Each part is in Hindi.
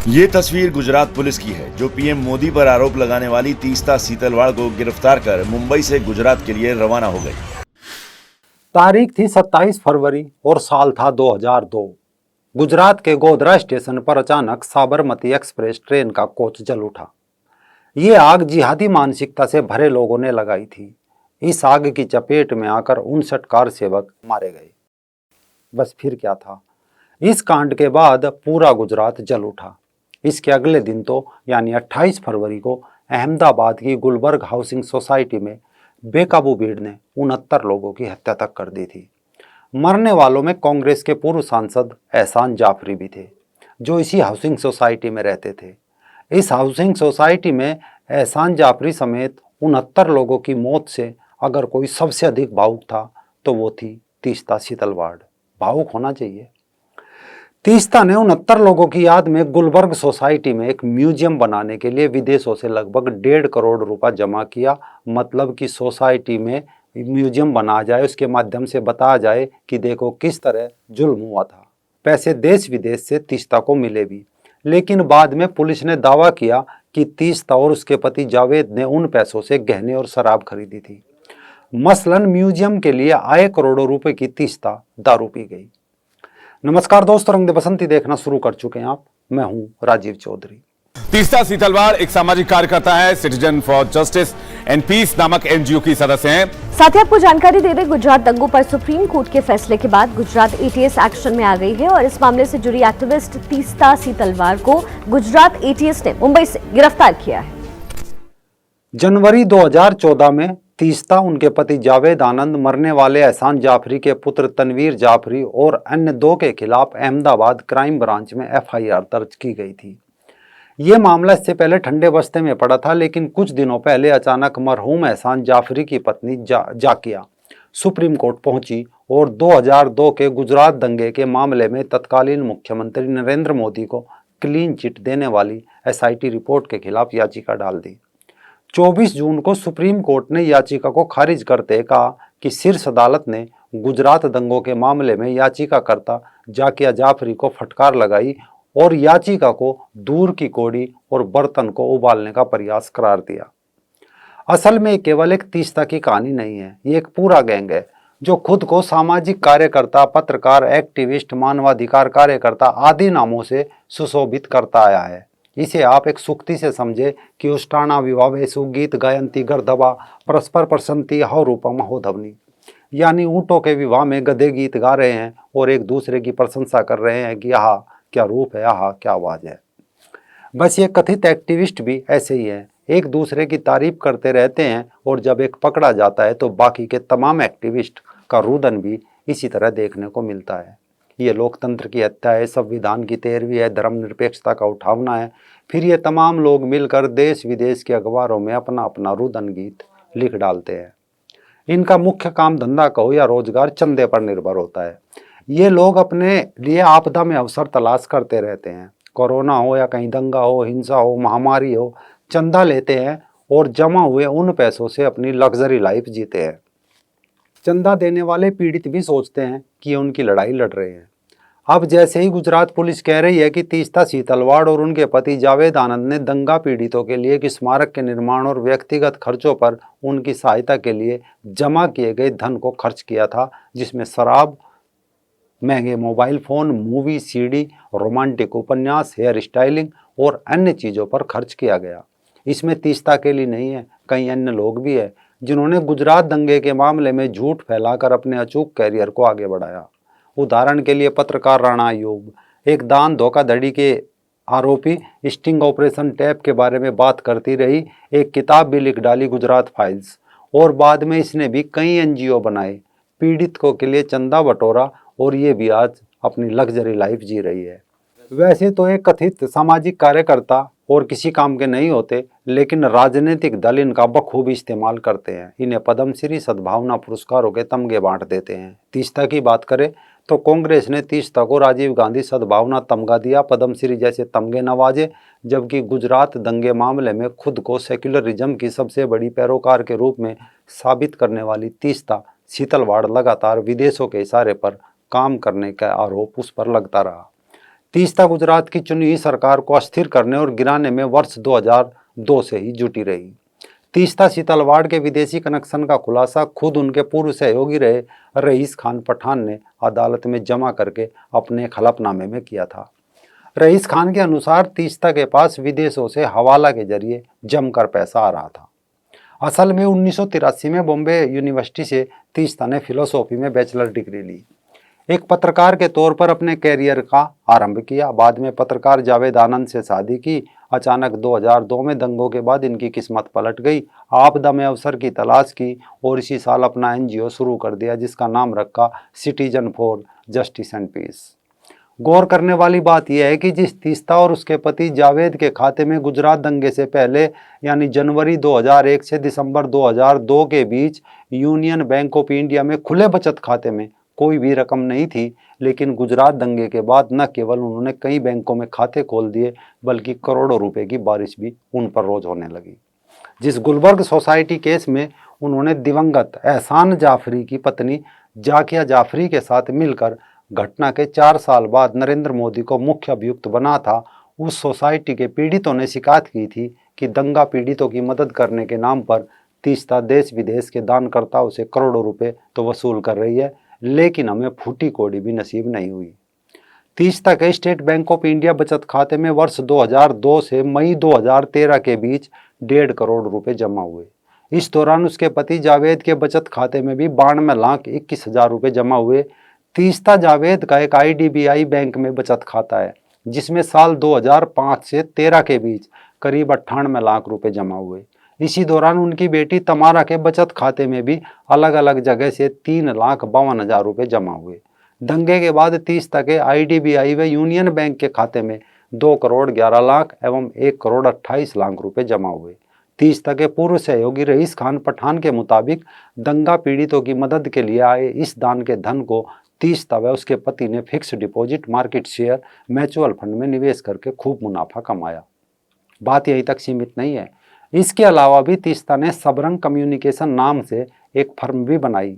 ये तस्वीर गुजरात पुलिस की है, जो पीएम मोदी पर आरोप लगाने वाली तीस्ता सीतलवाड़ को गिरफ्तार कर मुंबई से गुजरात के लिए रवाना हो गई। तारीख थी 27 फरवरी और साल था 2002। गुजरात के गोधरा स्टेशन पर अचानक साबरमती एक्सप्रेस ट्रेन का कोच जल उठा। ये आग जिहादी मानसिकता से भरे लोगों ने लगाई थी। इस आग की चपेट में आकर 59 कार सेवक मारे गए। बस फिर क्या था? इस कांड के बाद पूरा गुजरात जल उठा। इसके अगले दिन तो यानी 28 फरवरी को अहमदाबाद की गुलबर्ग हाउसिंग सोसाइटी में बेकाबू भीड़ ने 69 लोगों की हत्या तक कर दी थी। मरने वालों में कांग्रेस के पूर्व सांसद एहसान जाफरी भी थे, जो इसी हाउसिंग सोसाइटी में रहते थे। इस हाउसिंग सोसाइटी में एहसान जाफरी समेत 69 लोगों की मौत से अगर कोई सबसे अधिक भावुक था तो वो थी तीस्ता सीतलवाड़। भावुक होना चाहिए। तीस्ता ने 69 लोगों की याद में गुलबर्ग सोसाइटी में एक म्यूजियम बनाने के लिए विदेशों से लगभग 1.5 करोड़ रुपया जमा किया। मतलब कि सोसाइटी में म्यूजियम बनाया जाए, उसके माध्यम से बताया जाए कि देखो किस तरह जुल्म हुआ था। पैसे देश विदेश से तीस्ता को मिले भी, लेकिन बाद में पुलिस ने दावा किया कि तीस्ता और उसके पति जावेद ने उन पैसों से गहने और शराब खरीदी थी। मसलन म्यूजियम के लिए आए करोड़ों रुपए की तीस्ता दारू पी गई। नमस्कार दोस्तों, रंग दे बसंती देखना शुरू कर चुके हैं आप। मैं हूं राजीव चौधरी। तीस्ता सीतलवाड़ एक सामाजिक कार्यकर्ता है, citizen for justice and peace नामक एनजीओ की सदस्य हैं। साथ ही आपको जानकारी दे दें, गुजरात दंगों पर सुप्रीम कोर्ट के फैसले के बाद गुजरात एटीएस एक्शन में आ गई है और इस मामले से जुड़ी एक्टिविस्ट तीस्ता सीतलवाड़ को गुजरात एटीएस ने मुंबई से गिरफ्तार किया है। जनवरी 2014 में तीस्ता, उनके पति जावेद आनंद, मरने वाले एहसान जाफरी के पुत्र तनवीर जाफरी और अन्य 2 के खिलाफ अहमदाबाद क्राइम ब्रांच में एफआईआर दर्ज की गई थी। ये मामला इससे पहले ठंडे बस्ते में पड़ा था, लेकिन कुछ दिनों पहले अचानक मरहूम एहसान जाफरी की पत्नी जाकिया सुप्रीम कोर्ट पहुंची और 2002 के गुजरात दंगे के मामले में तत्कालीन मुख्यमंत्री नरेंद्र मोदी को क्लीन चिट देने वाली एसआईटी रिपोर्ट के खिलाफ याचिका डाल दी। 24 जून को सुप्रीम कोर्ट ने याचिका को खारिज करते कहा कि शीर्ष अदालत ने गुजरात दंगों के मामले में याचिकाकर्ता जाकिया जाफरी को फटकार लगाई और याचिका को दूर की कौड़ी और बर्तन को उबालने का प्रयास करार दिया। असल में केवल एक तीस्ता की कहानी नहीं है, ये एक पूरा गैंग है जो खुद को सामाजिक कार्यकर्ता, पत्रकार, एक्टिविस्ट, मानवाधिकार कार्यकर्ता आदि नामों से सुशोभित करता आया है। इसे आप एक सूक्ति से समझे कि उष्टाणा विवाहेषु गीत गायंती गर्दभा परस्पर प्रसन्ति हौ रूपम हो धवनी। यानी ऊँटों के विवाह में गधे गीत गा रहे हैं और एक दूसरे की प्रशंसा कर रहे हैं कि आहा क्या रूप है, आहा क्या आवाज है। बस ये कथित एक्टिविस्ट भी ऐसे ही हैं, एक दूसरे की तारीफ करते रहते हैं और जब एक पकड़ा जाता है तो बाकी के तमाम एक्टिविस्ट का रुदन भी इसी तरह देखने को मिलता है। ये लोकतंत्र की हत्या है, संविधान की 13वीं है, धर्मनिरपेक्षता का उठावना है। फिर ये तमाम लोग मिलकर देश विदेश के अखबारों में अपना अपना रुदन गीत लिख डालते हैं। इनका मुख्य काम धंधा कहो या रोजगार चंदे पर निर्भर होता है। ये लोग अपने लिए आपदा में अवसर तलाश करते रहते हैं। कोरोना हो या कहीं दंगा हो, हिंसा हो, महामारी हो, चंदा लेते हैं और जमा हुए उन पैसों से अपनी लग्जरी लाइफ जीते हैं। चंदा देने वाले पीड़ित भी सोचते हैं कि ये उनकी लड़ाई लड़ रहे हैं। अब जैसे ही गुजरात पुलिस कह रही है कि तीस्ता सीतलवाड़ और उनके पति जावेद आनंद ने दंगा पीड़ितों के लिए एक स्मारक के निर्माण और व्यक्तिगत खर्चों पर उनकी सहायता के लिए जमा किए गए धन को खर्च किया था, जिसमें शराब, महंगे mobile phone, movie, CD, romantic उपन्यास, हेयर स्टाइलिंग और अन्य चीज़ों पर खर्च किया गया। इसमें तीस्ता अकेली नहीं है, कई अन्य लोग भी हैं जिन्होंने गुजरात दंगे के मामले में झूठ फैलाकर अपने अचूक कैरियर को आगे बढ़ाया। उदाहरण के लिए पत्रकार राणा अयूब, एक दान धोखाधड़ी के आरोपी, स्टिंग ऑपरेशन टैप के बारे में बात करती रही, एक किताब भी लिख डाली गुजरात फाइल्स, और बाद में इसने भी कई एनजीओ बनाए, पीड़ितों के लिए चंदा बटोरा और ये भी आज अपनी लग्जरी लाइफ जी रही है। वैसे तो एक कथित सामाजिक कार्यकर्ता और किसी काम के नहीं होते, लेकिन राजनीतिक दल इनका बखूबी इस्तेमाल करते हैं। इन्हें पद्मश्री, सद्भावना पुरस्कारों के तमगे बांट देते हैं। तीस्ता की बात करें तो कांग्रेस ने तीस्ता को राजीव गांधी सद्भावना तमगा दिया, पद्मश्री जैसे तमगे नवाजे, जबकि गुजरात दंगे मामले में खुद को सेक्युलरिज्म की सबसे बड़ी पैरोकार के रूप में साबित करने वाली तीस्ता सीतलवाड़ लगातार विदेशों के इशारे पर काम करने का आरोप उस पर लगता रहा। तीस्ता गुजरात की चुनी हुई सरकार को अस्थिर करने और गिराने में वर्ष 2002 से ही जुटी रही। तीस्ता सीतलवाड़ के विदेशी कनेक्शन का खुलासा खुद उनके पूर्व सहयोगी रहे रईस खान पठान ने अदालत में जमा करके अपने एक हलफनामे में किया था। रईस खान के अनुसार तीस्ता के पास विदेशों से हवाला के जरिए जमकर पैसा आ रहा था। असल में 1983 में बॉम्बे यूनिवर्सिटी से तीस्ता ने फिलोसॉफी में बैचलर डिग्री ली। एक पत्रकार के तौर पर अपने कैरियर का आरंभ किया। बाद में पत्रकार जावेद आनंद से शादी की। अचानक 2002 में दंगों के बाद इनकी किस्मत पलट गई। आपदा में अवसर की तलाश की और इसी साल अपना एनजीओ शुरू कर दिया, जिसका नाम रखा citizen for justice and peace. गौर करने वाली बात यह है कि जिस तीस्ता और उसके पति जावेद के खाते में गुजरात दंगे से पहले यानी जनवरी 2001 से दिसंबर 2002 के बीच यूनियन बैंक ऑफ इंडिया में खुले बचत खाते में कोई भी रकम नहीं थी, लेकिन गुजरात दंगे के बाद न केवल उन्होंने कई बैंकों में खाते खोल दिए बल्कि करोड़ों रुपए की बारिश भी उन पर रोज होने लगी। जिस गुलबर्ग सोसाइटी केस में उन्होंने दिवंगत एहसान जाफरी की पत्नी जाकिया जाफरी के साथ मिलकर घटना के 4 साल बाद नरेंद्र मोदी को मुख्य अभियुक्त बना था, उस सोसाइटी के पीड़ितों ने शिकायत की थी कि दंगा पीड़ितों की मदद करने के नाम पर तीस्ता देश विदेश के दानकर्ताओं से करोड़ों रुपए तो वसूल कर रही है, लेकिन हमें फूटी कौड़ी भी नसीब नहीं हुई। तीस्ता के स्टेट बैंक ऑफ इंडिया बचत खाते में वर्ष 2002 से मई 2013 के बीच 1.5 करोड़ रुपए जमा हुए। इस दौरान उसके पति जावेद के बचत खाते में भी 92,21,000 रुपए जमा हुए। तीस्ता जावेद का एक IDBI बैंक में बचत खाता है, जिसमें साल 2005 से 13 के बीच करीब 98 लाख रुपए जमा हुए। इसी दौरान उनकी बेटी तमारा के बचत खाते में भी अलग अलग जगह से 3,52,000 रुपए जमा हुए। दंगे के बाद तीस्ता के IDBI व यूनियन बैंक के खाते में 2 करोड़ 11 लाख एवं 1 करोड़ 28 लाख रुपए जमा हुए। तीस्ता के पूर्व सहयोगी रईस खान पठान के मुताबिक दंगा पीड़ितों की मदद के लिए आए इस दान के धन को तीस्ता व उसके पति ने fix deposit, market share, mutual fund में निवेश करके खूब मुनाफा कमाया। बात यहीं तक सीमित नहीं है। इसके अलावा भी तीस्ता ने सबरंग कम्युनिकेशन नाम से एक फर्म भी बनाई।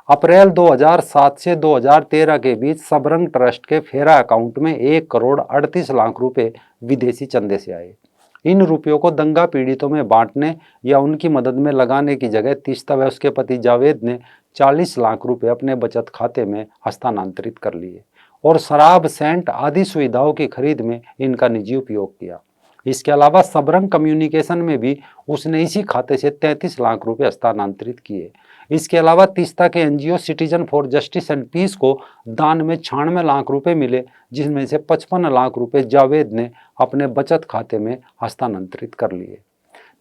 अप्रैल 2007 से 2013 के बीच सबरंग ट्रस्ट के फेरा अकाउंट में 1 करोड़ 38 लाख रुपए विदेशी चंदे से आए। इन रुपयों को दंगा पीड़ितों में बांटने या उनकी मदद में लगाने की जगह तीस्ता व उसके पति जावेद ने 40 लाख रुपए अपने बचत खाते में हस्तांतरित कर लिए और शराब, सेंट आदि सुविधाओं की खरीद में इनका निजी उपयोग किया। इसके अलावा सबरंग कम्युनिकेशन में भी उसने इसी खाते से 33 लाख रुपए हस्तांतरित किए। इसके अलावा तीस्ता के NGO citizen for justice and peace को दान में 96 लाख रुपए मिले, जिसमें से 55 लाख रुपए जावेद ने अपने बचत खाते में हस्तांतरित कर लिए।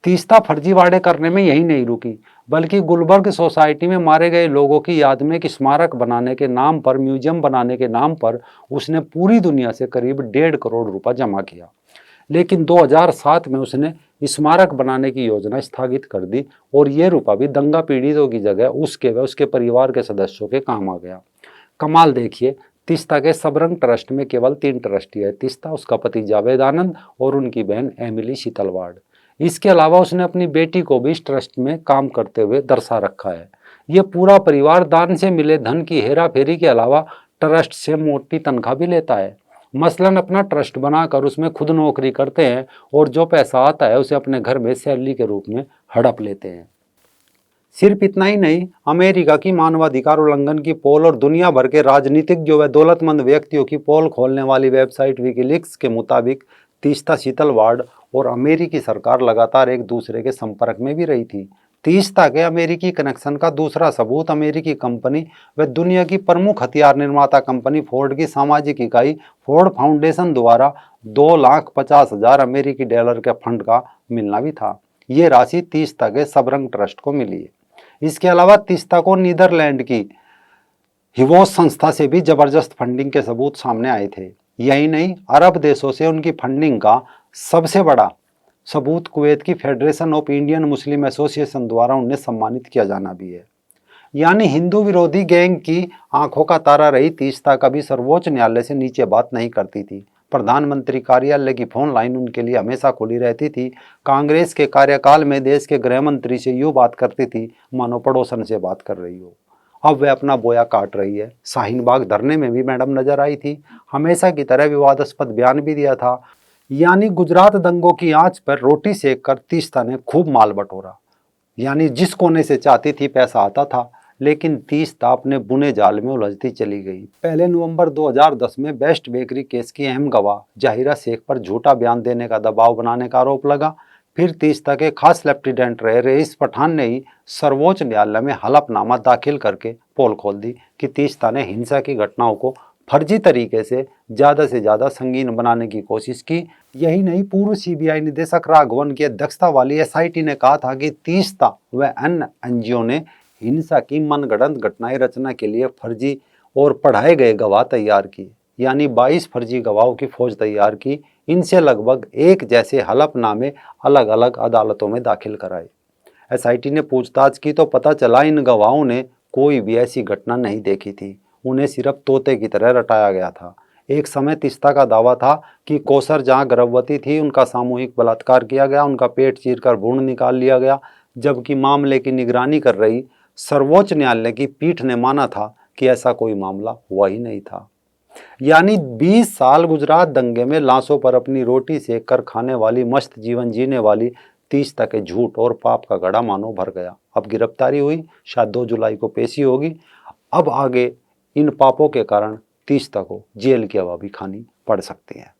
तीस्ता फर्जीवाड़े करने में यही नहीं रुकी, बल्कि गुलबर्ग सोसाइटी में मारे गए लोगों की याद में एक स्मारक बनाने के नाम पर, म्यूजियम बनाने के नाम पर उसने पूरी दुनिया से करीब 1.5 करोड़ रुपया जमा किया। लेकिन 2007 में उसने स्मारक बनाने की योजना स्थगित कर दी और ये रुपया भी दंगा पीड़ितों की जगह उसके व उसके परिवार के सदस्यों के काम आ गया। कमाल देखिए, तीस्ता के सबरंग ट्रस्ट में केवल 3 ट्रस्टी है, तीस्ता, उसका पति जावेद आनंद और उनकी बहन एमिली सीतलवाड़। इसके अलावा उसने अपनी बेटी को भी इस ट्रस्ट में काम करते हुए दर्शा रखा है। ये पूरा परिवार दान से मिले धन की हेरा फेरी के अलावा ट्रस्ट से मोटी तनख्वाह भी लेता है। मसलन अपना ट्रस्ट बनाकर उसमें खुद नौकरी करते हैं और जो पैसा आता है उसे अपने घर में सैलरी के रूप में हड़प लेते हैं। सिर्फ इतना ही नहीं, अमेरिका की मानवाधिकार उल्लंघन की पोल और दुनिया भर के राजनीतिज्ञों व दौलतमंद व्यक्तियों की पोल खोलने वाली वेबसाइट विकीलीक्स के मुताबिक तीस्ता सीतलवाड़ और अमेरिकी सरकार लगातार एक दूसरे के संपर्क में भी रही थी। तीस्ता के अमेरिकी कनेक्शन का दूसरा सबूत अमेरिकी कंपनी व दुनिया की प्रमुख हथियार निर्माता कंपनी फोर्ड की सामाजिक इकाई फोर्ड फाउंडेशन द्वारा 2,50,000 अमेरिकी डॉलर के फंड का मिलना भी था। ये राशि तीस्ता के सबरंग ट्रस्ट को मिली है। इसके अलावा तीस्ता को नीदरलैंड की हिवोस संस्था से भी जबरदस्त फंडिंग के सबूत सामने आए थे। यही नहीं, अरब देशों से उनकी फंडिंग का सबसे बड़ा सबूत कुवैत की federation of Indian Muslim association द्वारा उन्हें सम्मानित किया जाना भी है। यानी हिंदू विरोधी गैंग की आंखों का तारा रही तीस्ता कभी सर्वोच्च न्यायालय से नीचे बात नहीं करती थी। प्रधानमंत्री कार्यालय की फोन लाइन उनके लिए हमेशा खुली रहती थी। कांग्रेस के कार्यकाल में देश के गृह मंत्री से यूँ बात करती थी मानो पड़ोसन से बात कर रही हो। अब वह अपना बोया काट रही है। शाहीन बाग धरने में भी मैडम नजर आई थी, हमेशा की तरह विवादास्पद बयान भी दिया था। यानी गुजरात दंगों की आंच पर रोटी सेक कर तीस्ता ने खूब माल बटोरा। यानी जिस कोने से चाहती थी पैसा आता था, लेकिन तीस्ता अपने बुने जाल में उलझती चली गई। पहले नवंबर 2010 में बेस्ट बेकरी केस की अहम गवाह जाहिरा शेख पर झूठा बयान देने का दबाव बनाने का आरोप लगा। फिर तीस्ता के खास लेफ्टिनेंट रहे रईस पठान ने ही सर्वोच्च न्यायालय में हलफनामा दाखिल करके पोल खोल दी कि तीस्ता ने हिंसा की घटनाओं को फर्जी तरीके से ज्यादा संगीन बनाने की कोशिश की। यही नहीं, पूर्व सीबीआई निदेशक राघवन की अध्यक्षता वाली एसआईटी ने कहा था कि तीस्ता व अन्य एनजीओ ने हिंसा की मनगढ़ंत घटनाएं रचना के लिए फर्जी और पढ़ाए गए गवाह तैयार किए। यानी 22 फर्जी गवाहों की फौज तैयार की। इनसे लगभग एक जैसे हलफनामे अलग अलग अदालतों में दाखिल कराए। एसआईटी ने पूछताछ की तो पता चला इन गवाहों ने कोई भी ऐसी घटना नहीं देखी थी, उन्हें सिर्फ तोते की तरह रटाया गया था। एक समय तीस्ता का दावा था कि कौसर जहां गर्भवती थी उनका सामूहिक बलात्कार किया गया, उनका पेट चीरकर भ्रूण निकाल लिया गया, जबकि मामले की निगरानी कर रही सर्वोच्च न्यायालय की पीठ ने माना था कि ऐसा कोई मामला हुआ ही नहीं था। यानी 20 साल गुजरात दंगे में लाशों पर अपनी रोटी सेक कर खाने वाली, मस्त जीवन जीने वाली तीस्ता के झूठ और पाप का घड़ा मानो भर गया। अब गिरफ्तारी हुई, शायद 2 जुलाई को पेशी होगी। अब आगे इन पापों के कारण तीस्ता को जेल की हवा भी खानी पड़ सकती है।